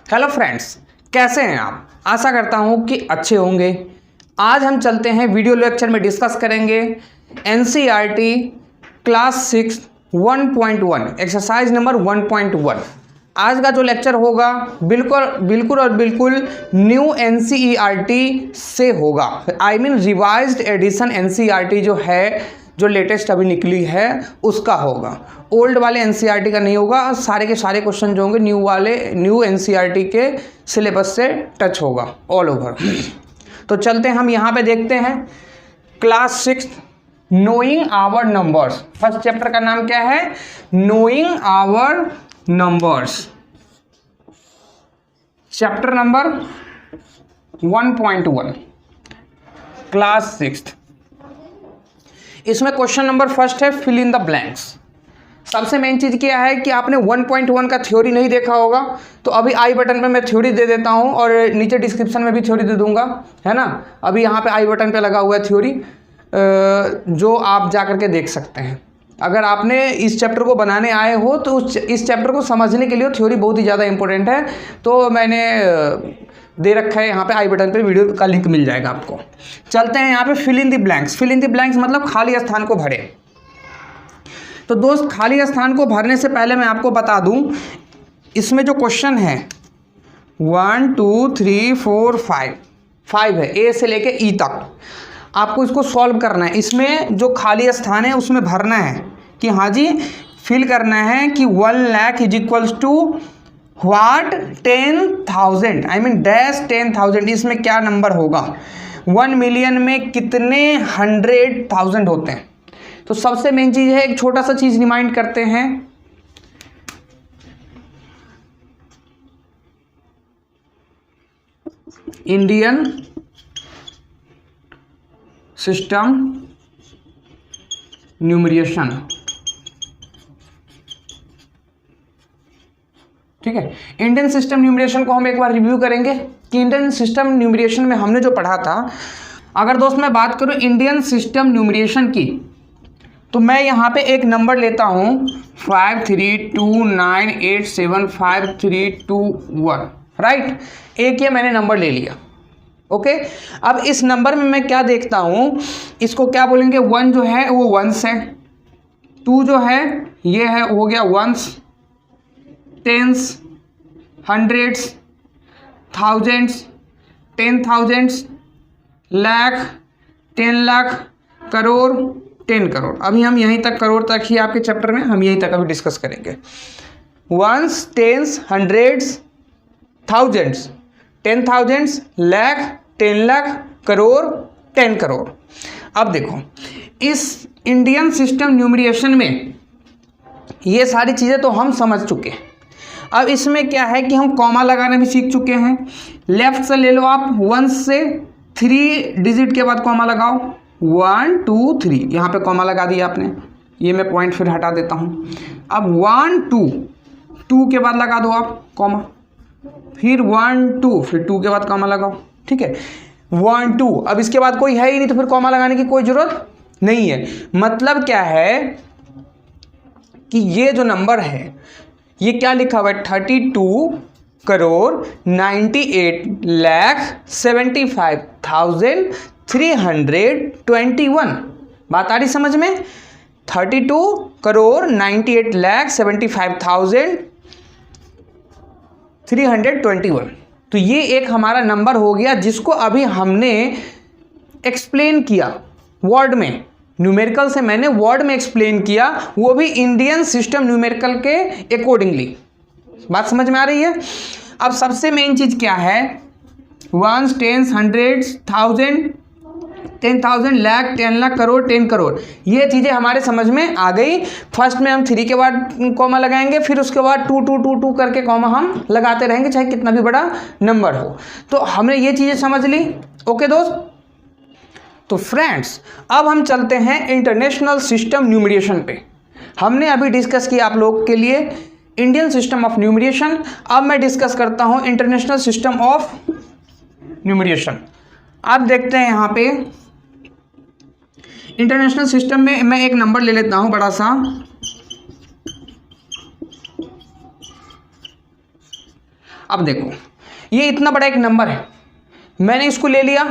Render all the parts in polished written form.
Hello friends, कैसे हैं आप? आशा करता हूं कि अच्छे होंगे। आज हम चलते हैं वीडियो लेक्चर में डिस्कस करेंगे एनसीईआरटी क्लास 6 1.1 एक्सरसाइज नंबर 1.1। आज का जो लेक्चर होगा बिल्कुल न्यू एनसीईआरटी से होगा। I mean revised edition NCERT जो लेटेस्ट अभी निकली है उसका होगा। ओल्ड वाले एनसीईआरटी का नहीं होगा। सारे के सारे क्वेश्चन जो होंगे न्यू एनसीईआरटी के सिलेबस से टच होगा ऑल ओवर। तो चलते हैं हम यहाँ पे देखते हैं class 6 knowing our numbers. First chapter का नाम क्या है? Knowing our numbers, chapter number 1.1 class 6। इसमें क्वेश्चन नंबर फर्स्ट है फिल इन द ब्लैंक्स। सबसे मेन चीज़ क्या है कि आपने 1.1 का थ्योरी नहीं देखा होगा, तो अभी आई बटन पे मैं थ्योरी दे देता हूँ और नीचे डिस्क्रिप्शन में भी थ्योरी दे दूंगा, है ना। अभी यहाँ पे आई बटन पे लगा हुआ है थ्योरी, जो आप जा करके देख सकते हैं। अगर आपने इस चैप्टर को बनाने आए हो तो इस चैप्टर को समझने के लिए थ्योरी बहुत ही ज़्यादा इंपॉर्टेंट है। तो मैंने दे रखा है यहाँ पे आई बटन पे, वीडियो का लिंक मिल जाएगा आपको। चलते हैं यहाँ पे fill in the blanks. Fill in the blanks मतलब खाली स्थान को भरे। तो दोस्त, खाली स्थान को भरने से पहले मैं आपको बता दूं, इसमें जो क्वेश्चन है 1 2 3 4 5 है, ए से लेके ई तक। आपको इसको सॉल्व करना है। इसमें जो खाली स्थान है उसमें भरना है कि हाँ जी, फिल करना है कि 1 lakh is equals to what 10,000, I mean dash 10,000। इसमें क्या नंबर होगा? 1 मिलियन में कितने 100,000 होते हैं? तो सबसे मेन चीज है, एक छोटा सा चीज रिमाइंड करते हैं। इंडियन सिस्टम न्यूमरेशन, ठीक है। इंडियन सिस्टम न्यूमरेशन को हम एक बार रिव्यू करेंगे कि इंडियन सिस्टम न्यूमरेशन में हमने जो पढ़ा था। अगर दोस्त मैं बात करूं इंडियन सिस्टम न्यूमरेशन की, तो मैं यहाँ पे एक नंबर लेता हूँ 5329875321, राइट। एक ये मैंने नंबर ले लिया, ओके। अब इस नंबर में मैं क्या देखता हूँ, इसको क्या बोलेंगे? 1 जो है वो वंस है, 2 जो है ये है हो गया ones, tens, hundreds, thousands, 10,000, lakh, 10 lakh, crore, 10 crore. अभी हम यहीं तक, करोड़ तक ही आपके चैप्टर में हम यहीं तक अभी डिस्कस करेंगे। Ones, tens, hundreds, thousands, 10,000, lakh, 10 lakh, crore, 10 crore. अब देखो, इस इंडियन सिस्टम न्यूमरेशन में ये सारी चीज़ें तो हम समझ चुके हैं। अब इसमें क्या है कि हम कॉमा लगाना भी सीख चुके हैं। लेफ्ट से ले लो आप, 1 से 3 डिजिट के बाद कॉमा लगाओ, 1 2 3, यहाँ पे कॉमा लगा दिया आपने। ये मैं पॉइंट फिर हटा देता हूँ। अब 1 2 के बाद लगा दो आप कॉमा, फिर 1 2, फिर 2 के बाद कॉमा लगाओ, ठीक है। 1 2, अब इसके बाद कोई है ही नहीं तो फिर कॉमा लगाने की कोई जरूरत नहीं है। मतलब क्या है कि ये जो नंबर है ये क्या लिखा हुआ है? 32 करोड़ 98,75,321। बात आ रही समझ में? 32 करोड़ 98,75,321। तो ये एक हमारा नंबर हो गया जिसको अभी हमने एक्सप्लेन किया वर्ड में। न्यूमेरिकल से मैंने वर्ड में एक्सप्लेन किया, वो भी इंडियन सिस्टम न्यूमेरिकल के अकॉर्डिंगली। बात समझ में आ रही है? अब सबसे मेन चीज क्या है? 1 10 100 1000 10,000 लाख 10 लाख करोड़ 10 करोड़, ये चीज़ें हमारे समझ में आ गई। फर्स्ट में हम 3 के बाद कॉमा लगाएंगे, फिर उसके बाद 2 2 2 2 करके कॉमा हम लगाते रहेंगे, चाहे कितना भी बड़ा नंबर हो। तो हमने ये चीज़ें समझ ली, ओके दोस्त। तो फ्रेंड्स, अब हम चलते हैं इंटरनेशनल सिस्टम न्यूमरेशन पे। हमने अभी डिस्कस किया आप लोगों के लिए इंडियन सिस्टम ऑफ न्यूमरेशन। अब मैं डिस्कस करता हूं इंटरनेशनल सिस्टम ऑफ न्यूमरेशन। आप देखते हैं यहाँ पे इंटरनेशनल सिस्टम में मैं एक नंबर ले लेता हूं बड़ा सा, अब देखो ये इतना बड़ा एक नंबर है, मैंने इसको ले लिया।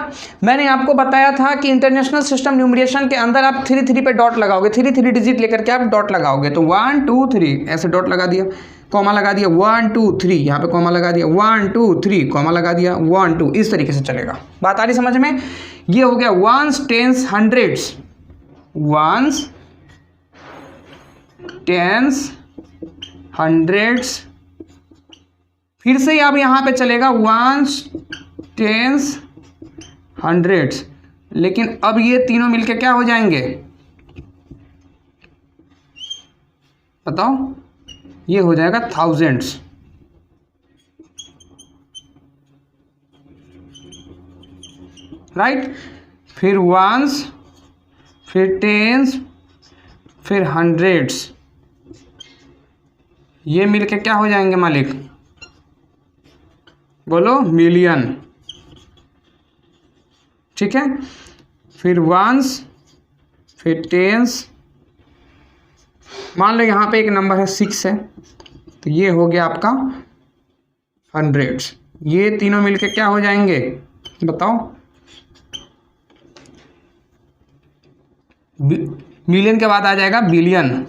मैंने आपको बताया था कि इंटरनेशनल सिस्टम न्यूमरेशन के अंदर आप 3 पे डॉट लगाओगे, 3 डिजिट लेकर के आप डॉट लगाओगे। तो 1 2 3 ऐसे डॉट लगा दिया, कॉमा लगा दिया, 1 2 3 यहाँ पे कॉमा लगा दिया, 1 2 3 कॉमा लगा दिया, 1 2, इस तरीके से चलेगा। बात आ रही समझ में? ये हो गया ones, tens, hundreds, ones, tens, hundreds. फिर से अब यहाँ पे चलेगा वंस, टेंस, हंड्रेड्स, लेकिन अब ये तीनों मिलके क्या हो जाएंगे बताओ? ये हो जाएगा थाउजेंड्स। राइट? फिर वंस, फिर टेंस, फिर हंड्रेड्स, ये मिलके क्या हो जाएंगे मालिक? बोलो, मिलियन। ठीक है? फिर वंस, फिर टेंस, मान लो यहाँ पे एक नंबर है 6 है, तो ये हो गया आपका हंड्रेड्स। ये तीनों मिलके क्या हो जाएंगे बताओ? मिलियन के बाद आ जाएगा बिलियन।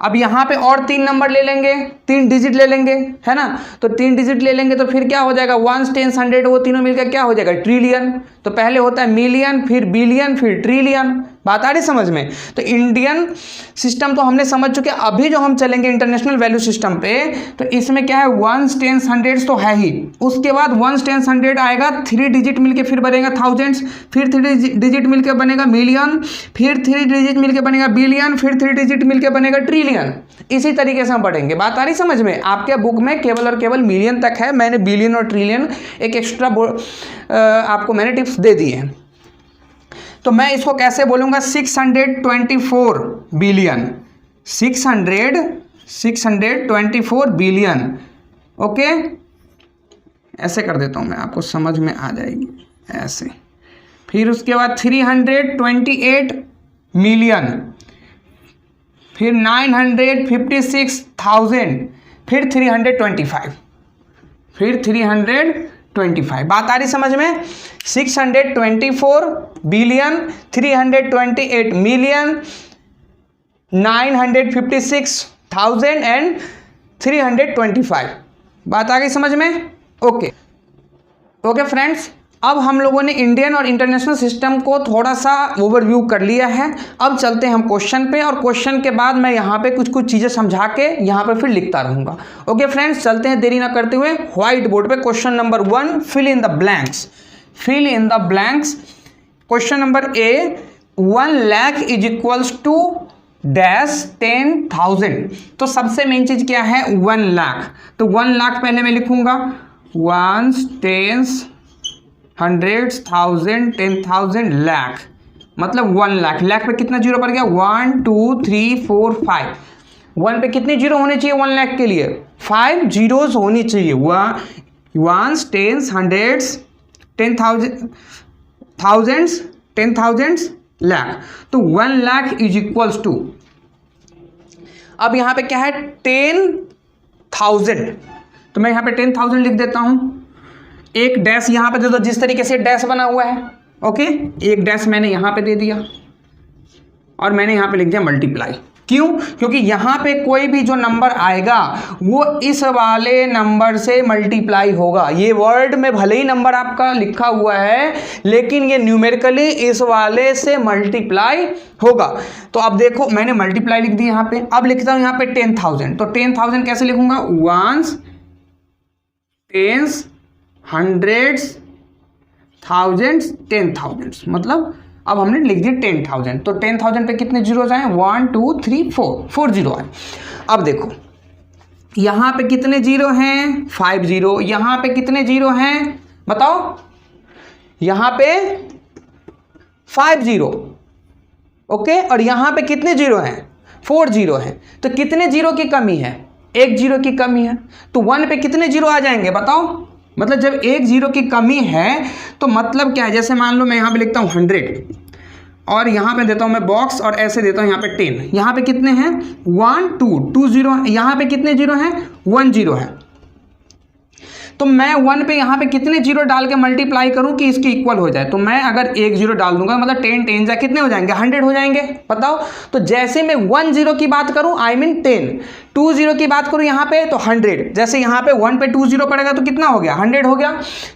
अब यहाँ पे और 3 नंबर ले लेंगे, 3 डिजिट ले लेंगे, है ना? तो 3 डिजिट ले लेंगे तो फिर क्या हो जाएगा? वंस, टेंस, हंड्रेड, वो तीनों मिलकर क्या हो जाएगा? ट्रिलियन। तो पहले होता है मिलियन, फिर बिलियन, फिर ट्रिलियन। बात आ रही समझ में? तो इंडियन सिस्टम तो हमने समझ चुके। अभी जो हम चलेंगे इंटरनेशनल वैल्यू सिस्टम पे, तो इसमें क्या है? वंस, टेंस, हंड्रेड्स तो है ही, उसके बाद वंस, टेंस, हंड्रेड आएगा, 3 डिजिट मिलके फिर बनेगा थाउजेंड्स, फिर 3 डिजिट मिलके बनेगा मिलियन, फिर 3 डिजिट मिलके बनेगा बिलियन, फिर 3 डिजिट मिलके बनेगा ट्रिलियन। इसी तरीके से हम पढ़ेंगे। बात आ रही समझ में? आपके बुक में केवल और केवल मिलियन तक है, मैंने बिलियन और ट्रिलियन एक एक्स्ट्रा आपको मैंने टिप्स दे दिए हैं। तो मैं इसको कैसे बोलूँगा? 624 बिलियन, 624 बिलियन। ओके, ऐसे कर देता हूँ मैं, आपको समझ में आ जाएगी ऐसे। फिर उसके बाद 328 मिलियन, फिर 956,000, फिर 325, फिर 325। बात आ रही समझ में? 624 बिलियन, 328 मिलियन, 956,000 एंड 325। बात आ गई समझ में? ओके ओके फ्रेंड्स, अब हम लोगों ने इंडियन और इंटरनेशनल सिस्टम को थोड़ा सा ओवरव्यू कर लिया है। अब चलते हैं हम क्वेश्चन पे, और क्वेश्चन के बाद मैं यहाँ पे कुछ कुछ चीज़ें समझा के यहाँ पे फिर लिखता रहूँगा। ओके फ्रेंड्स, चलते हैं देरी ना करते हुए व्हाइट बोर्ड पे। Question number 1, fill in the blanks. Fill in the blanks. Question number A, 1 lakh is equals to dash 10,000। तो सबसे मेन चीज क्या है? 1 लाख। तो 1 लाख पहले मैं लिखूंगा, ones, tens, hundreds, thousand, 10,000, lakh, मतलब 1 लाख। लाख पे कितना जीरो पड़ गया? 1 2 3 4 5। 1 पे कितने जीरो होने चाहिए 1 लाख के लिए? 5 जीरोस होनी चाहिए। Ones, tens, hundreds, 10,000, thousands, 10,000, lakh. तो 1 लाख इज इक्वल्स टू, अब यहां पे क्या है? 10,000। तो मैं यहां पे 10,000 लिख देता हूं। एक डैश यहां पे दे दो, जिस तरीके से डैश बना हुआ है। ओके, एक डैश मैंने यहां पे दे दिया और मैंने यहां पे लिख दिया मल्टीप्लाई। क्यों? क्योंकि यहाँ पे कोई भी जो नंबर आएगा वो इस वाले नंबर से मल्टीप्लाई होगा। ये वर्ड में भले ही नंबर आपका लिखा हुआ है, लेकिन ये न्यूमेरिकली इस वाले से मल्टीप्लाई होगा। तो अब देखो, मैंने मल्टीप्लाई लिख दी यहाँ पे। अब लिखता हूँ यहाँ पे 10,000। तो 10,000 कैसे लिखूंगा? वंस, टेंस, हंड्रेड्स, थाउजेंड्स, 10,000, मतलब अब हमने लिख दिया 10,000। तो 10,000 पे कितने जीरोस आए? 1 2 3 4 जीरो आए। अब देखो यहाँ पे कितने जीरो हैं? 5 जीरो। यहाँ पे कितने जीरो हैं बताओ? यहाँ पे 5 जीरो। ओके, और यहाँ पे कितने जीरो हैं? 4 जीरो हैं। तो कितने जीरो की कमी है? 1 जीरो की कमी है। तो 1 पे कितने जीरो आ जाएंगे बताओ? मतलब जब 1 जीरो की कमी है तो मतलब क्या है? जैसे मान लो मैं यहाँ पे लिखता हूँ 100 और यहाँ पे देता हूँ मैं बॉक्स और ऐसे देता हूँ यहाँ पे 10। यहाँ पे कितने हैं? 1 2 जीरो। यहाँ पे कितने जीरो हैं? 1 जीरो है। तो मैं 1 पे यहाँ पे कितने जीरो डाल के मल्टीप्लाई करूँ कि इसके इक्वल हो जाए। तो मैं अगर एक जीरो डाल दूंगा मतलब 10 10 जा कितने हो जाएंगे 100 हो जाएंगे। बताओ, तो जैसे मैं 1 0 की बात करूँ आई मीन 10, 2 0 की बात करूँ यहाँ पे तो 100, जैसे यहाँ पे 1 पे 2 0 पड़ेगा तो कितना हो गया 100 हो गया।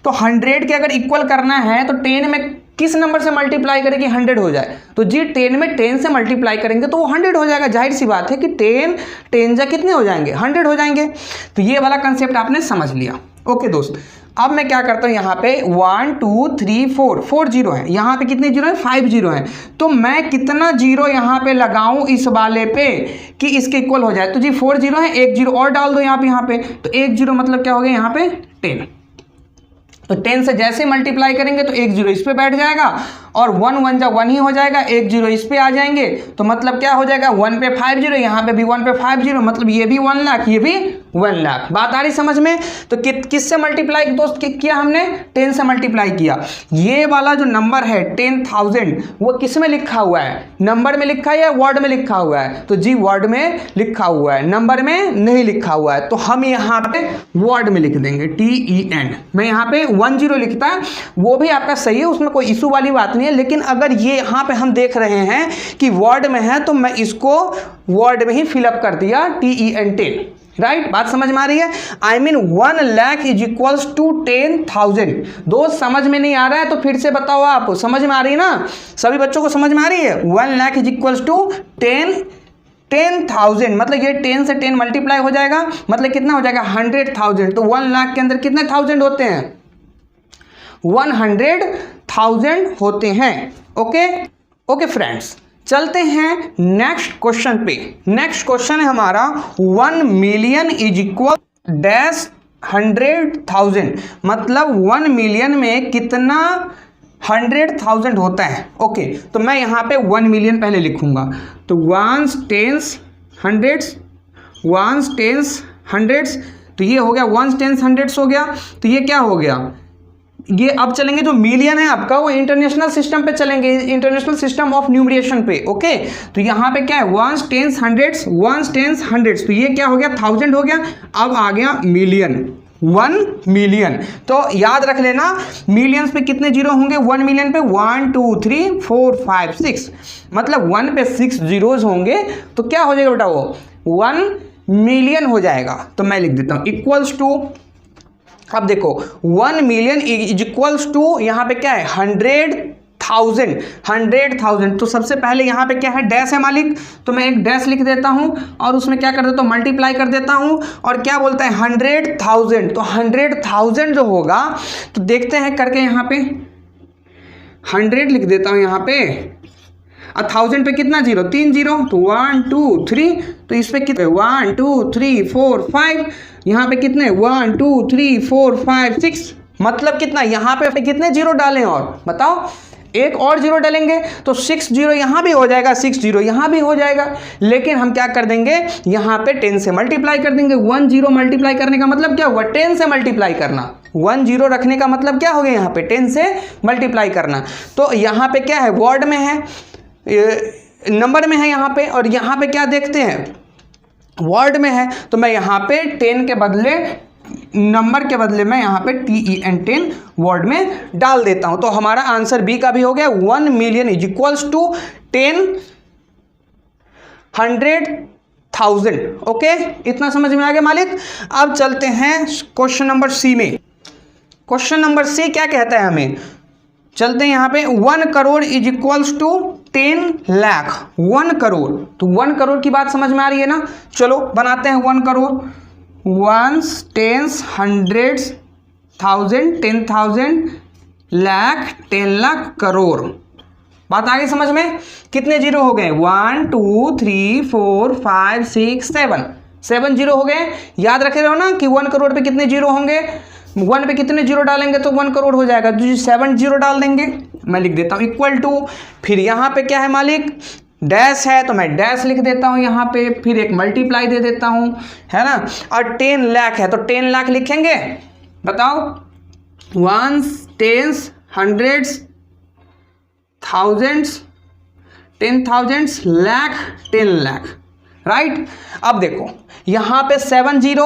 तो 100 के अगर इक्वल करना है तो 10 में किस नंबर से मल्टीप्लाई करें कि 100 हो जाए। तो जी 10 में 10 से मल्टीप्लाई करेंगे तो वो 100 हो जाएगा। जाहिर सी बात है कि 10 10 जा कितने हो जाएंगे 100 हो जाएंगे। तो ये वाला कंसेप्ट आपने समझ लिया। ओके दोस्त, अब मैं क्या करता हूँ यहाँ पे 1 2 3 4 जीरो है, यहाँ पे कितने जीरो है 5 जीरो है। तो मैं कितना जीरो यहाँ पे लगाऊं इस वाले पे कि इसके इक्वल हो जाए। तो जी 4 जीरो है, एक जीरो और डाल दो यहाँ पे। तो एक जीरो मतलब क्या हो गया यहाँ पे 10। तो 10 से जैसे मल्टीप्लाई करेंगे तो एक जीरो इस पे बैठ जाएगा और 1 1 जा 1 ही हो जाएगा, एक जीरो इस पे आ जाएंगे। तो मतलब क्या हो जाएगा 1 पे 5 जीरो, यहाँ पे भी 1 पे 5 जीरो, मतलब ये भी 1 लाख ये भी 1 लाख। बात आ रही समझ में। तो किससे मल्टीप्लाई दोस्त किया हमने 10 से मल्टीप्लाई किया। ये वाला जो नंबर है 10,000 वो किस में लिखा हुआ है, नंबर में लिखा है या वर्ड में लिखा हुआ है। तो जी वर्ड में लिखा हुआ है, नंबर में नहीं लिखा हुआ है। तो हम यहाँ पे वर्ड में लिख देंगे TEN। मैं यहाँ पे 1 0 लिखता है वो भी आपका सही है, उसमें कोई इशू वाली बात नहीं है। लेकिन अगर ये यहाँ पे हम देख रहे हैं कि वर्ड में है तो मैं इसको वर्ड में ही फिलअप कर दिया TEN 10। राइट, बात समझ में आ रही है। I mean 1 lakh is equals to 10,000। दोस्त समझ में नहीं आ रहा है तो फिर से बताओ, आप समझ में आ रही है ना, सभी बच्चों को समझ में आ रही है। 1 लाख इज इक्वल्स टू 10,000 मतलब ये 10 से 10 मल्टीप्लाई हो जाएगा, मतलब कितना हो जाएगा 100,000। तो 1 लाख के अंदर कितने थाउजेंड होते हैं 100,000 होते हैं। ओके फ्रेंड्स, चलते हैं नेक्स्ट क्वेश्चन पे। नेक्स्ट क्वेश्चन है हमारा 1 मिलियन इज इक्वल डैश 100,000, मतलब 1 मिलियन में कितना 100,000 होता है। ओके, तो मैं यहाँ पे 1 मिलियन पहले लिखूंगा। तो 1s 10s 100s 1s 10s 100s, तो ये हो गया 1s 10s 100s हो गया। तो ये क्या हो गया, ये अब चलेंगे जो मिलियन है आपका वो इंटरनेशनल सिस्टम पे चलेंगे, इंटरनेशनल सिस्टम ऑफ न्यूमरेशन पे। ओके, तो यहाँ पे क्या है 1s 10s 100s 1s 10s 100s, तो ये क्या हो गया 1000 हो गया। अब आ गया मिलियन, 1 मिलियन। तो याद रख लेना मिलियंस पे कितने जीरो होंगे 1 मिलियन पे 1 2 3 4 5 6, मतलब 1 पे 6 जीरोज होंगे। तो क्या हो जाएगा बेटा वो 1 मिलियन हो जाएगा। तो मैं लिख देता हूँ इक्वल्स टू, अब देखो 1 मिलियन इज इक्वल्स टू यहाँ पे क्या है 100,000। तो सबसे पहले यहाँ पे क्या है डैश है मालिक, तो मैं एक डैश लिख देता हूँ और उसमें क्या कर देता हूँ मल्टीप्लाई कर देता हूँ। और क्या बोलता है 100,000, तो 100,000 जो होगा तो देखते हैं करके, यहाँ पे 100 लिख देता हूँ यहाँ पे, 1000 पे कितना जीरो 3 जीरो, तो 1 2 3, तो इस पे कितने 1 2 3 4 5, यहाँ पे कितने 1 2 3 4 5 6, मतलब कितना यहाँ पे कितने जीरो डालें और बताओ, एक और जीरो डालेंगे तो 6 जीरो यहाँ भी हो जाएगा, 6 जीरो यहाँ भी हो जाएगा। लेकिन हम क्या कर देंगे यहाँ पे 10 से मल्टीप्लाई कर देंगे। 1 जीरो मल्टीप्लाई करने का मतलब क्या हुआ 10 से मल्टीप्लाई करना, 1 जीरो रखने का मतलब क्या हो गया यहाँ पे 10 से मल्टीप्लाई करना। तो यहाँ पे क्या है वर्ड में है, नंबर में है यहाँ पे, और यहाँ पे क्या देखते हैं वर्ड में है। तो मैं यहाँ पे 10 के बदले नंबर के बदले मैं यहाँ पे TEN 10 वर्ड में डाल देता हूँ। तो हमारा आंसर बी का भी हो गया 1 million is equals to 100,000। Okay, इतना समझ में आ गया मालिक। अब चलते हैं क्वेश्चन नंबर सी में। क्वेश्चन नंबर सी क्या कहता है हमें, चलते हैं यहाँ पे 1 crore is equals to 10 lakh. 1 crore, तो 1 करोड़ की बात समझ में आ रही है ना। चलो बनाते हैं 1 crore, 1s 10s 100s 1000 10,000 lakh 10 lakh crore. बात आ गई समझ में, कितने जीरो हो गए 1 2 3 4 5 6 7 जीरो हो गए। याद रखे रहो ना कि 1 करोड़ पे कितने जीरो होंगे, 1 पे कितने जीरो डालेंगे तो 1 करोड़ हो जाएगा, तो 7 जीरो डाल देंगे। मैं लिख देता हूँ इक्वल टू, फिर यहाँ पे क्या है मालिक डैश है तो मैं डैश लिख देता हूँ यहाँ पे, फिर एक मल्टीप्लाई दे देता हूँ, है ना। और 10 लाख है तो 10 लाख लिखेंगे, बताओ 1s 10s 100s 1000s 10,000 lakh 10 lakh. Right, अब देखो यहाँ पे 7 जीरो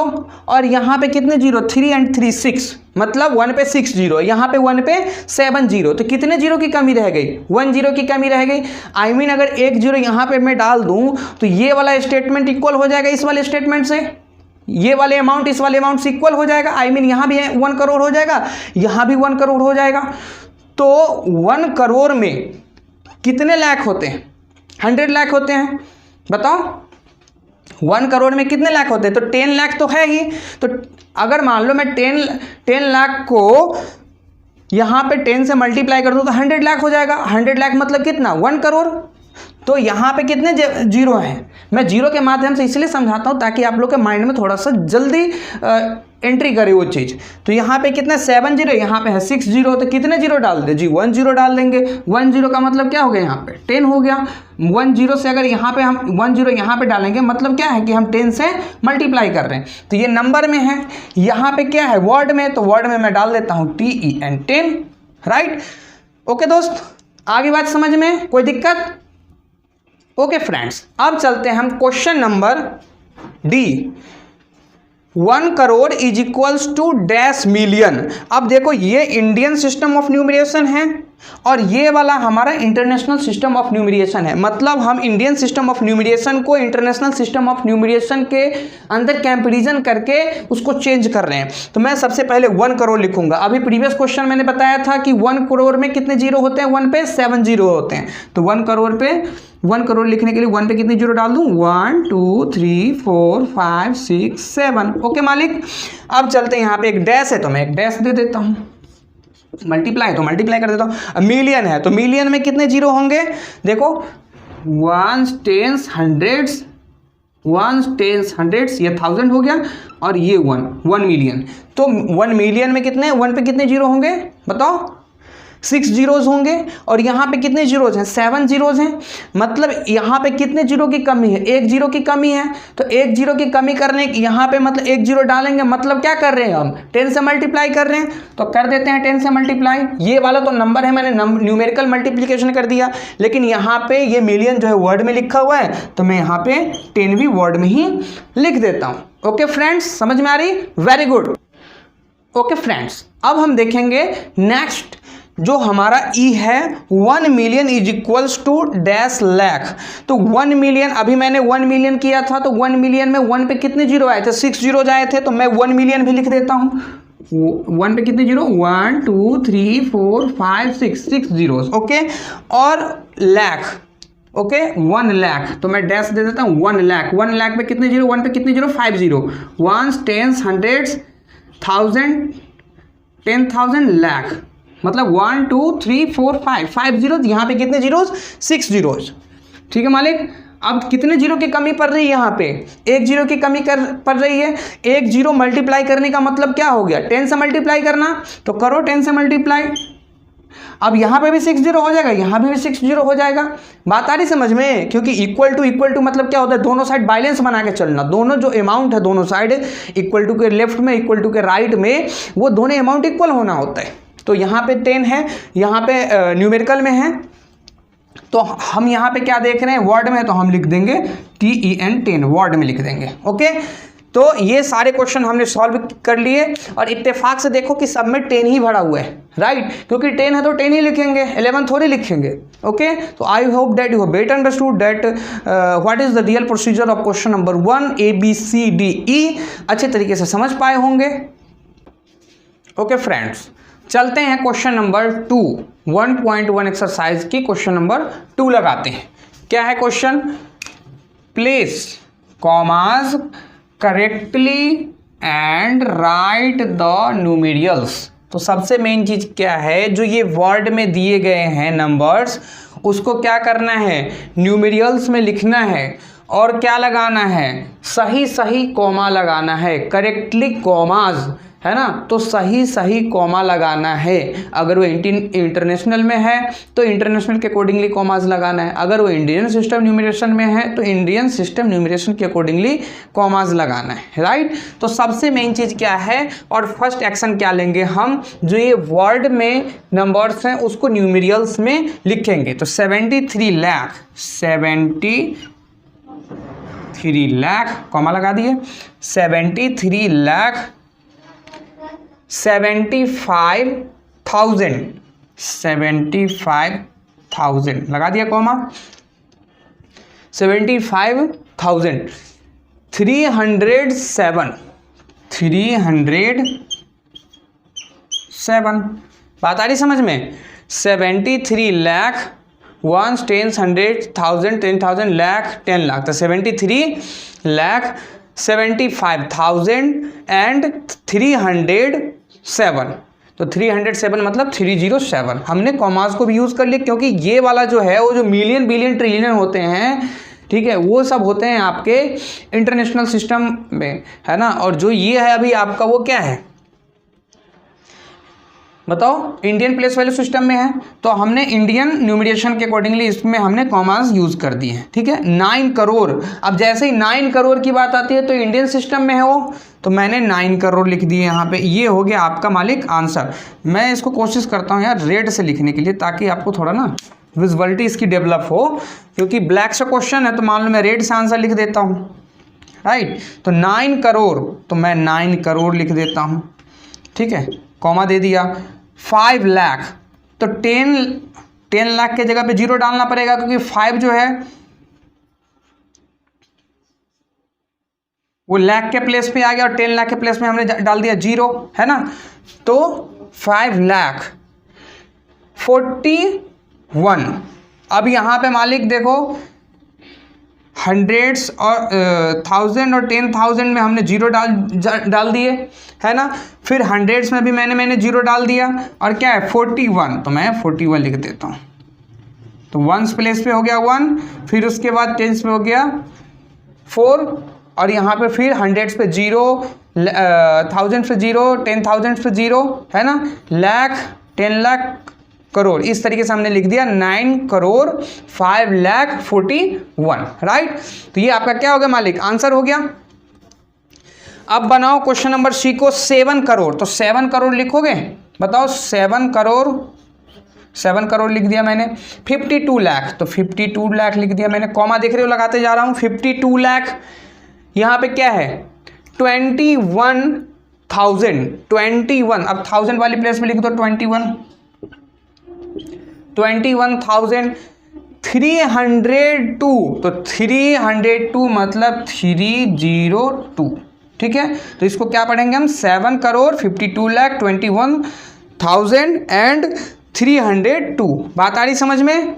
और यहाँ पे कितने जीरो, 3 and 3 6, मतलब 1 पे 6 जीरो, यहाँ पे 1 पे 7 जीरो, तो कितने जीरो की कमी रह गई, 1 जीरो की कमी रह गई। आई मीन अगर एक जीरो यहाँ पे मैं डाल दूँ तो ये वाला स्टेटमेंट इक्वल हो जाएगा इस वाले स्टेटमेंट से, ये वाले अमाउंट इस वाले अमाउंट से इक्वल हो जाएगा। आई मीन यहाँ भी 1 करोड़ हो जाएगा, यहाँ भी 1 करोड़ हो जाएगा। तो 1 करोड़ में कितने लाख होते हैं, 100 लाख होते हैं, बताओ 1 करोड़ में कितने लाख होते हैं, तो 10 लाख तो है ही। तो अगर मान लो मैं 10 लाख को यहाँ पे 10 से मल्टीप्लाई कर दूँ तो 100 लाख हो जाएगा। 100 लाख मतलब कितना, 1 करोड़। तो यहाँ पे कितने जीरो हैं, मैं जीरो के माध्यम से इसलिए समझाता हूँ ताकि आप लोग के माइंड में थोड़ा सा जल्दी एंट्री करे वो चीज़। तो यहाँ पे कितने 7 जीरो, यहाँ पे है 6 जीरो, तो कितने जीरो डाल दे जी, 1 जीरो डाल देंगे। 1 जीरो का मतलब क्या हो गया, यहाँ पे 10 हो गया। 1 जीरो से अगर यहाँ पे हम 1 जीरो यहाँ पे डालेंगे मतलब क्या है कि हम 10 से मल्टीप्लाई कर रहे हैं, तो ये नंबर में है। यहाँ पे क्या है, वर्ड में, तो वर्ड में मैं डाल देता हूँ TEN 10, राइट। ओके दोस्त, आगे बात समझ में, कोई दिक्कत? ओके फ्रेंड्स, अब चलते हैं हम question number D. 1 crore is equals to dash million. अब देखो ये इंडियन सिस्टम ऑफ न्यूमरेशन है और ये वाला हमारा इंटरनेशनल सिस्टम ऑफ न्यूमरेशन है। मतलब हम इंडियन सिस्टम ऑफ न्यूमरेशन को इंटरनेशनल सिस्टम ऑफ न्यूमरेशन के अंदर कंपैरिजन करके उसको चेंज कर रहे हैं। तो मैं सबसे पहले 1 करोड़ लिखूंगा। अभी प्रीवियस क्वेश्चन मैंने बताया था कि 1 करोड़ में कितने जीरो होते हैं, 1 पे 7 जीरो होते हैं। तो 1 करोड़ पे 1 करोड़ लिखने के लिए 1 पे कितने जीरो डाल दूं, 1 2 3 4 5 6 7। ओके मालिक, अब चलते हैं, यहाँ पे एक डैश है तो मैं एक डैश दे देता हूँ, मल्टीप्लाई तो मल्टीप्लाई कर देता हूँ। मिलियन है तो मिलियन में कितने जीरो होंगे, देखो 1 10 100, 1 10 100, ये 1000 हो गया और ये 1 मिलियन। तो 1 मिलियन में कितने, 1 पे कितने जीरो होंगे बताओ, 6 जीरोज होंगे। और यहाँ पे कितने जीरोज हैं, 7 जीरोज हैं। मतलब यहाँ पे कितने जीरो की कमी है, 1 जीरो की कमी है। तो 1 जीरो की कमी करने यहाँ पे मतलब 1 जीरो डालेंगे, मतलब क्या कर रहे हैं हम, 10 से मल्टीप्लाई कर रहे हैं। तो कर देते हैं 10 से मल्टीप्लाई। ये वाला तो नंबर है, मैंने न्यूमेरिकल मल्टीप्लिकेशन कर दिया, लेकिन यहाँ पे ये मिलियन जो है वर्ड में लिखा हुआ है, तो मैं यहाँ पे 10 भी वर्ड में ही लिख देता हूँ। ओके फ्रेंड्स, समझ में आ रही, वेरी गुड। ओके फ्रेंड्स, अब हम देखेंगे नेक्स्ट जो हमारा ई है, 1 million is equals to dash lakh. तो 1 मिलियन, अभी मैंने 1 मिलियन किया था, तो 1 मिलियन में 1 पे कितने जीरो आए थे, 6 जीरो आए थे। तो मैं 1 मिलियन भी लिख देता हूँ। 1 पे कितने जीरो, 1 2 3 4 5 6 जीरोस। ओके, और लाख, ओके 1 लाख, तो मैं डैश दे देता हूँ 1 लाख। 1 लाख पे कितने जीरो, 1 पे कितने जीरो, 5 जीरो, 1 10 100 1000 10,000 लाख, मतलब 1 2 3 4 5 जीरोज। यहाँ पे कितने जीरोज, 6 जीरोज। ठीक है मालिक, अब कितने जीरो की कमी पड़ रही है, यहाँ पे 1 जीरो की कमी पड़ रही है। 1 जीरो मल्टीप्लाई करने का मतलब क्या हो गया, 10 से मल्टीप्लाई करना, तो करो 10 से मल्टीप्लाई। अब यहाँ पे भी 6 जीरो हो जाएगा, यहाँ पे भी 6 जीरो हो जाएगा। बात आ रही समझ में, क्योंकि इक्वल टू मतलब क्या होता है, दोनों साइड बैलेंस बना के चलना। दोनों जो अमाउंट है दोनों साइड, इक्वल टू के लेफ्ट में इक्वल टू के राइट में, वो दोनों अमाउंट इक्वल होना होता है। तो यहाँ पे 10 है, यहाँ पे न्यूमेरिकल में है, तो हम यहाँ पे क्या देख रहे हैं, वर्ड में, तो हम लिख देंगे TEN 10, वर्ड में लिख देंगे। ओके, तो ये सारे क्वेश्चन हमने सॉल्व कर लिए और इत्तेफाक से देखो कि सब में 10 ही भरा हुआ है, राइट, क्योंकि 10 है तो 10 ही लिखेंगे, 11 थोड़ी लिखेंगे। ओके, तो आई hope that you have better understood that what is the real procedure of question number 1 ABCDE, अच्छे तरीके से समझ पाए होंगे। ओके फ्रेंड्स, चलते हैं क्वेश्चन नंबर 2, 1.1 एक्सरसाइज की क्वेश्चन नंबर 2 लगाते हैं। क्या है question, place commas correctly and write the numerals. तो सबसे मेन चीज क्या है, जो ये वर्ड में दिए गए हैं नंबर्स, उसको क्या करना है, न्यूमेरियल्स में लिखना है और क्या लगाना है, सही सही कॉमा लगाना है, करेक्टली कॉमास, है ना, तो सही सही कॉमा लगाना है। अगर वो इंटरनेशनल में है तो इंटरनेशनल के अकॉर्डिंगली कॉमास लगाना है, अगर वो इंडियन सिस्टम न्यूमरेशन में है तो इंडियन सिस्टम न्यूमरेशन के अकॉर्डिंगली कॉमास लगाना है, राइट। तो सबसे मेन चीज़ क्या है, और फर्स्ट एक्शन क्या लेंगे हम, जो ये वर्ड में नंबर्स हैं उसको न्यूमेरियल्स में लिखेंगे। तो 73 73 लाख, कॉमा लगा दिए, 73 लाख 75,000 लगा दिया कॉमा, 75,000 307 बात आ रही समझ में। 73 लाख 1 10 100 1000 10,000 लाख 10 लाख, तो 73 लाख 75,000 एंड 307, तो 307 मतलब 307। हमने कॉमास को भी यूज़ कर लिया क्योंकि ये वाला जो है वो जो मिलियन बिलियन ट्रिलियन होते हैं, ठीक है, वो सब होते हैं आपके इंटरनेशनल सिस्टम में, है ना। और जो ये है अभी आपका वो क्या है बताओ, इंडियन प्लेस वैल्यू सिस्टम में है, तो हमने इंडियन न्यूमरेशन के अकॉर्डिंगली इसमें हमने कॉमास यूज़ कर दिए हैं, ठीक है। 9 करोड़, अब जैसे ही 9 करोड़ की बात आती है तो इंडियन सिस्टम में है वो, तो मैंने 9 करोड़ लिख दिए यहाँ पे। ये हो गया आपका मालिक आंसर। मैं इसको कोशिश करता हूँ यार रेड से लिखने के लिए, ताकि आपको थोड़ा ना विजुअलिटी इसकी डेवलप हो, क्योंकि ब्लैक से क्वेश्चन है तो मान लो मैं रेड से आंसर लिख देता हूँ, राइट। तो 9 करोड़, तो मैं 9 करोड़ लिख देता हूँ, ठीक है, कॉमा दे दिया। 5 लाख, तो 10 लाख के जगह पे 0 डालना पड़ेगा, क्योंकि 5 जो है वो लाख के प्लेस पे आ गया और 10 लाख के प्लेस में हमने डाल दिया 0, है ना। तो 5 लाख 41। अब यहाँ पे मालिक देखो, हंड्रेड्स और 1000 और 10,000 में हमने 0 डाल दिए, है ना। फिर हंड्रेड्स में भी मैंने 0 डाल दिया, और क्या है 41, तो मैं 41 लिख देता हूँ। तो वंस प्लेस पे हो गया 1, फिर उसके बाद टेंस पे हो गया 4, और यहाँ पे फिर हंड्रेड्स पे 0, 1000 पे 0, 10,000 पे 0, है ना, लाख 10 लाख करोड़, इस तरीके से हमने लिख दिया 9 करोड़ 5 लाख 41, राइट। तो ये आपका क्या हो गया मालिक, आंसर हो गया। अब बनाओ क्वेश्चन नंबर सी को 7 करोड़, तो 7 करोड़ लिखोगे, बताओ 7 करोड़ लिख दिया मैंने। 52 लाख, तो 52 लाख लिख दिया मैंने, कॉमा देख रहे हो लगाते जा रहा हूँ। 52 लाख, यहाँ पे क्या है 21,000, 21, अब 1000 वाली प्लेस में लिख दो 21,302, तो 302 मतलब 302, ठीक है। तो इसको क्या पढ़ेंगे हम, 7 करोड़ 52 लाख 21,000 एंड 302। बात आ रही समझ में?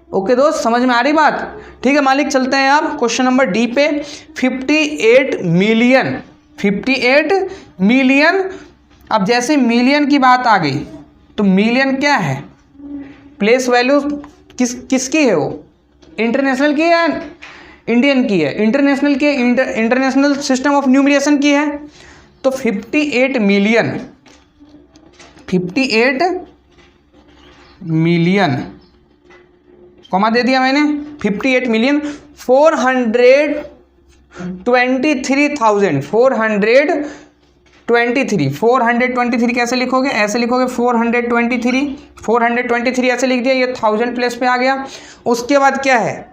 ओके दोस्त, समझ में आ रही बात? ठीक है मालिक, चलते हैं आप क्वेश्चन नंबर डी पे। 58 मिलियन। अब जैसे मिलियन की बात आ गई तो मिलियन क्या है, प्लेस वैल्यू किसकी है, वो इंटरनेशनल की है इंडियन की है, इंटरनेशनल सिस्टम ऑफ न्यूमरेशन की है। तो 58 मिलियन कॉमा दे दिया मैंने, 58 मिलियन 423,000, 423 कैसे लिखोगे, ऐसे लिखोगे 423 ऐसे लिख दिया, ये 1000 प्लेस पे आ गया। उसके बाद क्या है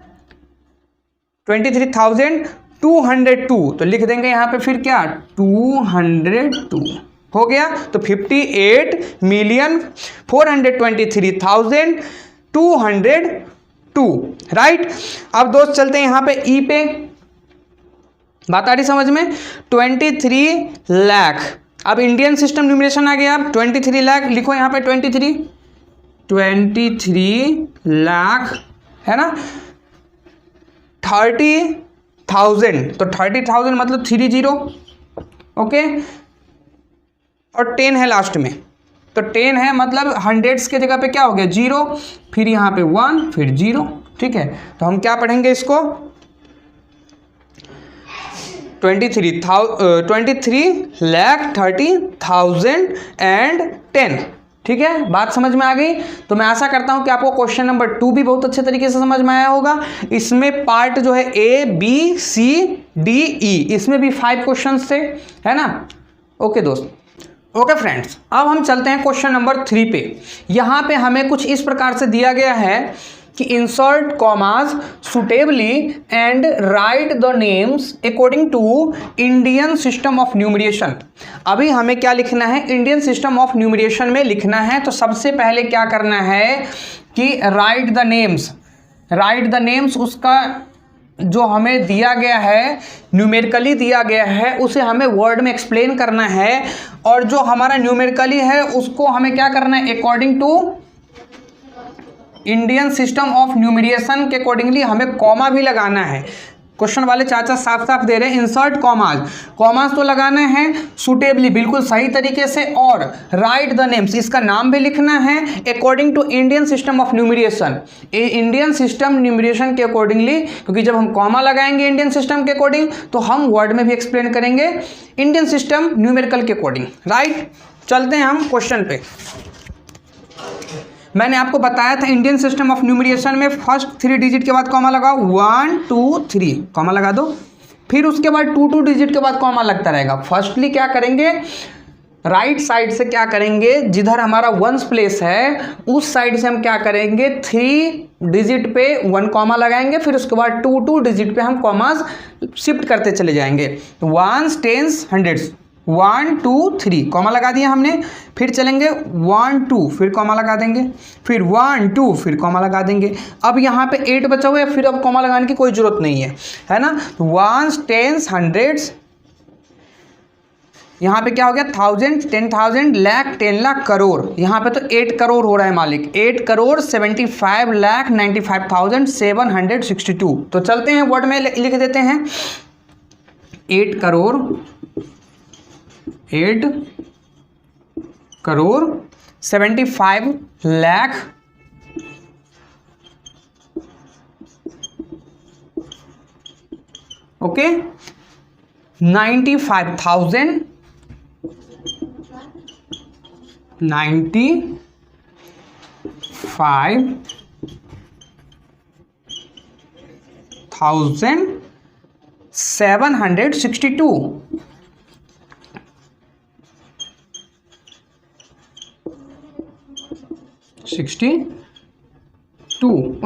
23,202, तो लिख देंगे यहाँ पे फिर क्या 202 हो गया। तो 58,423,202, राइट। अब दोस्त चलते हैं यहाँ पे ई पे, बात आ रही समझ में। 23 लाख, अब इंडियन सिस्टम न्यूमरेशन आ गया। अब 23 लाख लिखो यहाँ पे, 23 लाख, है ना। 30,000, तो 30,000 मतलब 30, ओके, और 10 है लास्ट में, तो 10 है मतलब हंड्रेड्स के जगह पे क्या हो गया 0, फिर यहाँ पे 1, फिर 0, ठीक है। तो हम क्या पढ़ेंगे इसको 23 लाख 30,000 एंड 10, ठीक है। बात समझ में आ गई? तो मैं आशा करता हूं कि आपको क्वेश्चन नंबर 2 भी बहुत अच्छे तरीके से समझ में आया होगा। इसमें पार्ट जो है A, B, C, D, E, इसमें भी 5 क्वेश्चन थे, है ना। ओके दोस्त, ओके फ्रेंड्स, अब हम चलते हैं क्वेश्चन नंबर 3 पे। यहाँ पे हमें कुछ इस प्रकार से दिया गया है कि insert commas suitably and write the names according to Indian system of numeration. अभी हमें क्या लिखना है, इंडियन सिस्टम ऑफ न्यूमरेशन में लिखना है। तो सबसे पहले क्या करना है कि राइट द नेम्स, उसका जो हमें दिया गया है, न्यूमेरिकली दिया गया है, उसे हमें वर्ड में एक्सप्लेन करना है। और जो हमारा न्यूमेरिकली है उसको हमें क्या करना है, according to Indian system of numeration के अकॉर्डिंगली हमें कॉमा भी लगाना है। क्वेश्चन वाले चाचा साफ साफ दे रहे हैं इंसर्ट कॉमास तो लगाना है सुटेबली, बिल्कुल सही तरीके से, और राइट द नेम्स, इसका नाम भी लिखना है according to Indian system of numeration, Indian system numeration के अकॉर्डिंगली। क्योंकि जब हम कॉमा लगाएंगे इंडियन सिस्टम के अकॉर्डिंग तो हम वर्ड में भी एक्सप्लेन करेंगे इंडियन सिस्टम न्यूमेरिकल के अकॉर्डिंग, राइट। चलते हैं हम क्वेश्चन पे। मैंने आपको बताया था इंडियन सिस्टम ऑफ न्यूमरेशन में फर्स्ट 3 डिजिट के बाद कॉमा लगाओ, 1 2 3 कॉमा लगा दो। फिर उसके बाद 2 डिजिट के बाद कॉमा लगता रहेगा। फर्स्टली क्या करेंगे, राइट साइड से क्या करेंगे, जिधर हमारा वंस प्लेस है उस साइड से हम क्या करेंगे, 3 डिजिट पे 1 कॉमा लगाएंगे। फिर उसके बाद 2 डिजिट पे हम कॉमास शिफ्ट करते चले जाएंगे। 1s 10s 100s 1 2 3 कॉमा लगा दिया हमने। फिर चलेंगे 1 2 फिर कॉमा लगा देंगे, फिर 1 2 फिर कॉमा लगा देंगे। अब यहाँ पे 8 बचा हुआ है, फिर अब कॉमा लगाने की कोई जरूरत नहीं है ना। 1s 10s 100s, यहाँ पे क्या हो गया 1000 10,000 लाख 10 लाख करोड़। यहाँ पे तो 8 करोड़ हो रहा है मालिक, 8 करोड़ 75,95,762। तो चलते हैं वर्ड में लिख देते हैं 8 crore 75 lakh okay 95,000 95,762।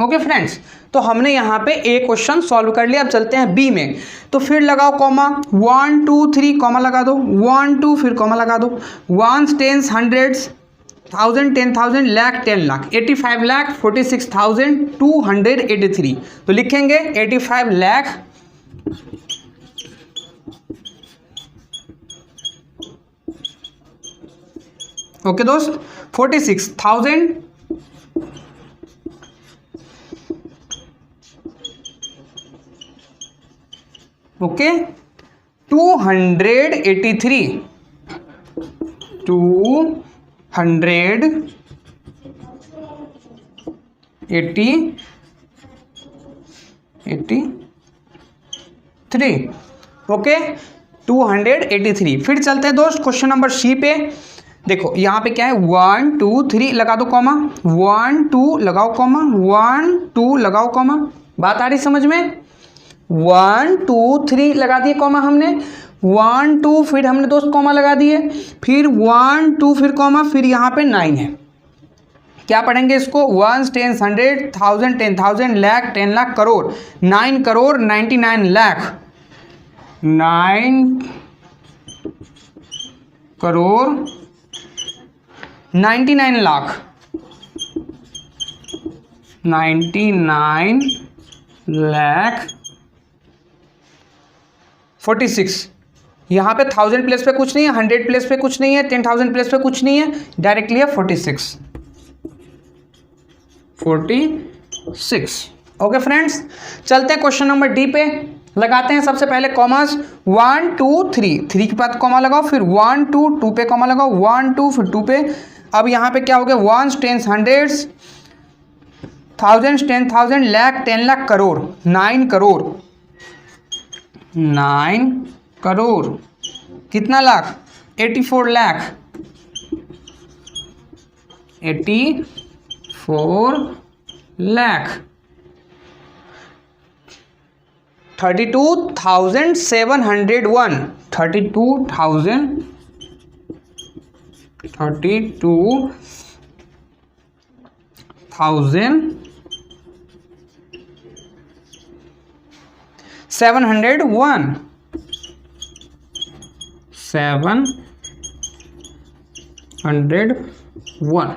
Okay friends, तो हमने यहाँ पे ए क्वेश्चन सॉल्व कर लिया। अब चलते हैं बी में। तो फिर लगाओ कॉमा, 1 2 3 कॉमा लगा दो, 1 2 फिर कॉमा लगा दो। 1s 10s 100s 1000 10,000 lakh 10 lakh 85,46,283। तो लिखेंगे 85 लाख ओके दोस्त 46,000 ओके 283 ओके 283। फिर चलते हैं दोस्त क्वेश्चन नंबर सी पे। देखो यहाँ पे क्या है 1 2 3 लगा दो कॉमा, 1 2 लगाओ कॉमा, 1 2 लगाओ कॉमा। बात आ रही समझ में? 1 2 3 लगा दिए कॉमा हमने, 1 2 फिर हमने दोस्त कॉमा लगा दिए, फिर 1 2 फिर कॉमा, फिर यहाँ पे 9 है। क्या पढ़ेंगे इसको, 1s 10s 100 1000 10,000 लाख 10 लाख करोड़, 9 करोड़ 99 लाख 9 करोड़ 99 लाख 99 लाख 46। यहाँ पे 1000 प्लेस पे कुछ नहीं है, 100 प्लेस पे कुछ नहीं है, 10,000 प्लेस पे कुछ नहीं है, डायरेक्टली है 46। ओके फ्रेंड्स, चलते हैं क्वेश्चन नंबर डी पे। लगाते हैं सबसे पहले कॉमास, 1 2 3 3 के बाद कॉमा लगाओ, फिर 1 2 2 पे कॉमा लगाओ, 1 2 फिर 2 पे। अब यहाँ पे क्या हो गया 1s 10s 100s 1000 10,000 lakh 10 lakh crore, 9 crore 9 crore कितना लाख 84 लाख 84 लाख 32,701 32,701 701 701।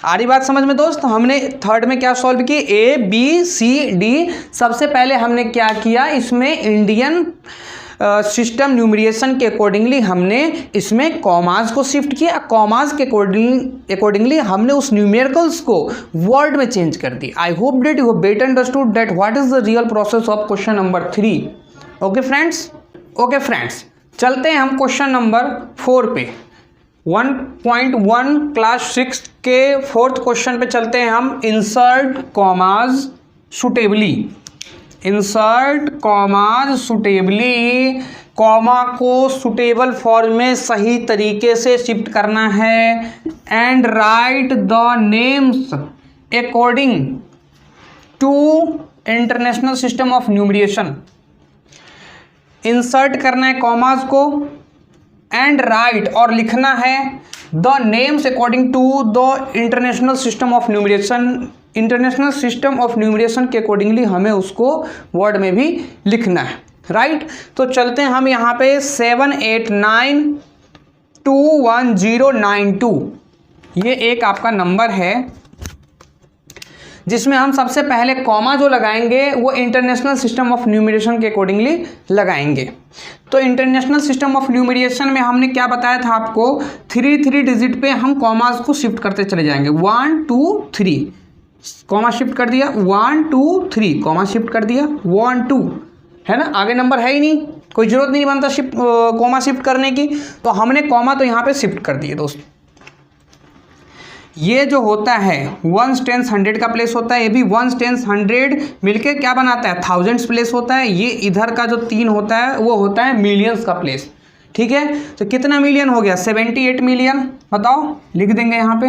आ रही बात समझ में दोस्त। हमने थर्ड में क्या सॉल्व की, ए बी सी डी। सबसे पहले हमने क्या किया, इसमें इंडियन सिस्टम न्यूमरिएशन के अकॉर्डिंगली हमने इसमें कॉमास को शिफ्ट किया। कॉमास के अकॉर्डिंगली हमने उस न्यूमेरिकल्स को वर्ड में चेंज कर दी। I hope that you have better understood that what is the real process of question number 3। Okay friends, okay friends, चलते हैं हम क्वेश्चन नंबर 4 पे। 1.1 क्लास 6 के 4th क्वेश्चन पे चलते हैं हम। Insert commas suitably. Insert commas suitably, comma को सुटेबल फॉर्म में सही तरीके से शिफ्ट करना है। And write the names according to international system of numeration. Insert करना है कॉमास को, एंड राइट और लिखना है the names according to the international system of numeration. International system of numeration के अकॉर्डिंगली हमें उसको वर्ड में भी लिखना है, राइट। तो चलते हैं हम यहाँ पे 7892192, ये एक आपका नंबर है जिसमें हम सबसे पहले कॉमा जो लगाएंगे वो इंटरनेशनल सिस्टम ऑफ न्यूमरिएशन के अकॉर्डिंगली लगाएंगे। तो इंटरनेशनल सिस्टम ऑफ न्यूमरिएशन में हमने क्या बताया था आपको, 3 डिजिट पे हम कॉमास को शिफ्ट करते चले जाएंगे। 1 2 3 कॉमा शिफ्ट कर दिया, 1 2 3 कॉमा शिफ्ट कर दिया, 1 2, है ना। आगे नंबर है ही नहीं, कोई जरूरत नहीं बनता शिफ्ट कॉमा शिफ्ट करने की, तो हमने कॉमा तो यहाँ पे शिफ्ट कर दिए दोस्त। ये जो होता है 1s 10s 100 का प्लेस होता है, ये भी 1s 10s 100 मिलके क्या बनाता है, थाउजेंड्स प्लेस होता है। ये इधर का जो 3 होता है वो होता है मिलियंस का प्लेस, ठीक है। तो कितना मिलियन हो गया, 78 मिलियन। बताओ, लिख देंगे यहाँ पे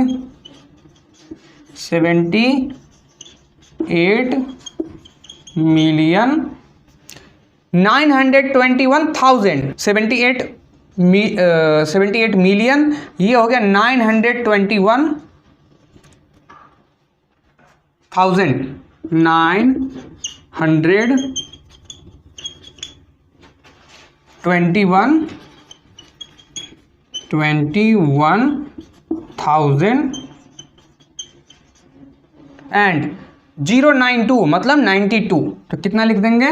78 मिलियन 921,000। 78 मिलियन, ये हो गया 921,000, 921,000 एंड 092 मतलब 92, तो कितना लिख देंगे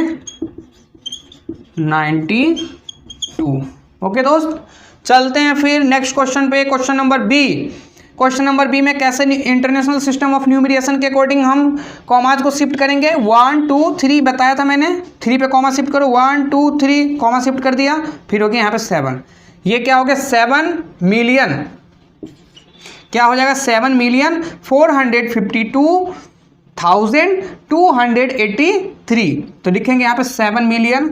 92। ओके दोस्त, चलते हैं फिर नेक्स्ट क्वेश्चन पे, question number B. Question number B में कैसे इंटरनेशनल सिस्टम ऑफ न्यूमरिएशन के अकॉर्डिंग हम कॉमाज को शिफ्ट करेंगे। 1 2 3 बताया था मैंने, 3 पे कॉमा शिफ्ट करो, 1 2 3 कॉमा शिफ्ट कर दिया, फिर हो गया यहाँ पे 7। ये क्या हो गया 7 मिलियन, क्या हो जाएगा 7 मिलियन 452,283। तो लिखेंगे यहाँ पे 7 मिलियन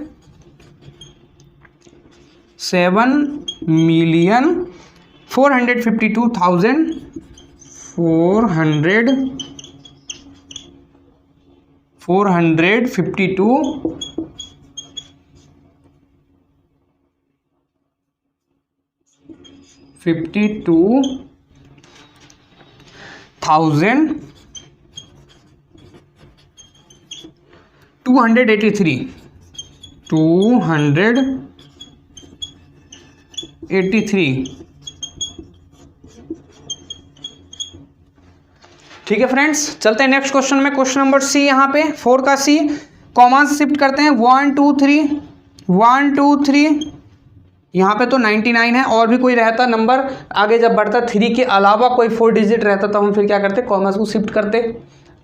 283। ठीक है फ्रेंड्स, चलते हैं नेक्स्ट क्वेश्चन में। क्वेश्चन नंबर सी, यहाँ पे 4 का सी, कॉमा शिफ्ट करते हैं 1 2 3 1 2 3। यहाँ पे तो 99 है, और भी कोई रहता नंबर आगे जब बढ़ता 3 के अलावा कोई 4 डिजिट रहता तो हम फिर क्या करते, कॉमा को शिफ्ट करते।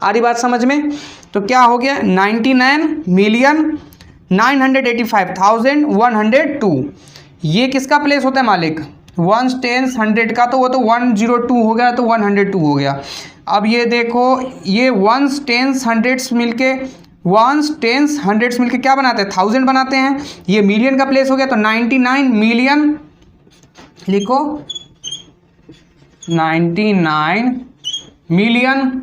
आ रही बात समझ में। तो क्या हो गया 99,985,102। ये किसका प्लेस होता है मालिक, 1s 10s 100 का, तो वो तो 102 हो गया, तो 102 हो गया। अब ये देखो, ये 1s 10s 100s मिलके 1s 10s 100s मिलके क्या बनाते हैं, 1000 बनाते हैं। ये मिलियन का प्लेस हो गया, तो 99 मिलियन लिखो, 99 मिलियन,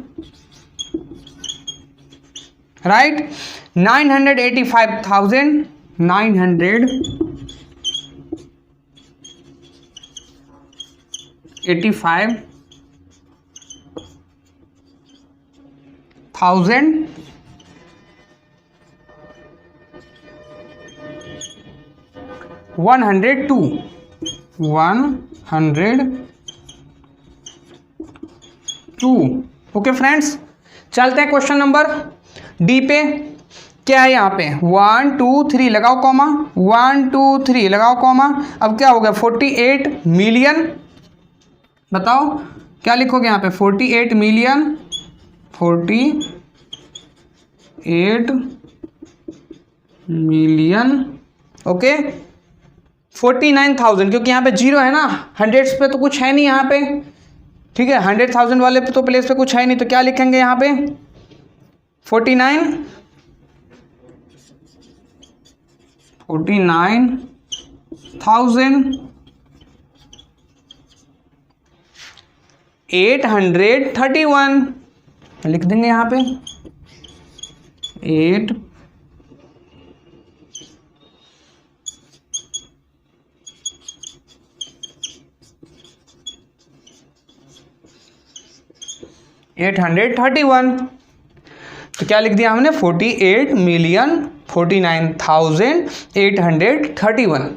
राइट। 985,000 985,000 102 ओके फ्रेंड्स, चलते हैं क्वेश्चन नंबर डी पे। क्या है यहाँ पे 1 2 3 लगाओ कॉमा, 1 2 3 लगाओ कॉमा। अब क्या हो गया 48 मिलियन, बताओ क्या लिखोगे यहाँ पे 48 मिलियन, 48 मिलियन ओके 49,000, क्योंकि यहाँ पे जीरो है ना, हंड्रेड्स पे तो कुछ है नहीं यहाँ पे, ठीक है 100,000 वाले पे तो प्लेस पे कुछ है नहीं, तो क्या लिखेंगे यहाँ पे 49,800 831 लिख देंगे यहाँ पे 831। तो क्या लिख दिया हमने 48,49,831।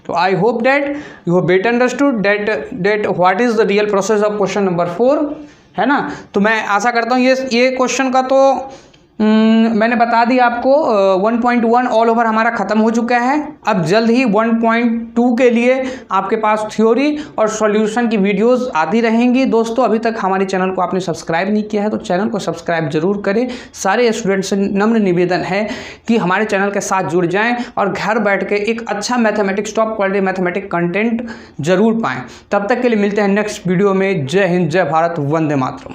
तो आई hope that you have better understood that what is the real process of question number 4, है ना। तो मैं आशा करता हूँ ये क्वेश्चन का तो मैंने बता दिया आपको। 1.1 ऑल ओवर हमारा ख़त्म हो चुका है। अब जल्द ही 1.2 के लिए आपके पास थ्योरी और सॉल्यूशन की वीडियोस आती रहेंगी। दोस्तों अभी तक हमारे चैनल को आपने सब्सक्राइब नहीं किया है तो चैनल को सब्सक्राइब जरूर करें। सारे स्टूडेंट्स से नम्र निवेदन है कि हमारे चैनल के साथ जुड़ जाएँ और घर बैठ के एक अच्छा mathematics, top quality mathematics content जरूर पाएँ। तब तक के लिए मिलते हैं नेक्स्ट वीडियो में। जय हिंद, जय भारत, वंदे मातरम।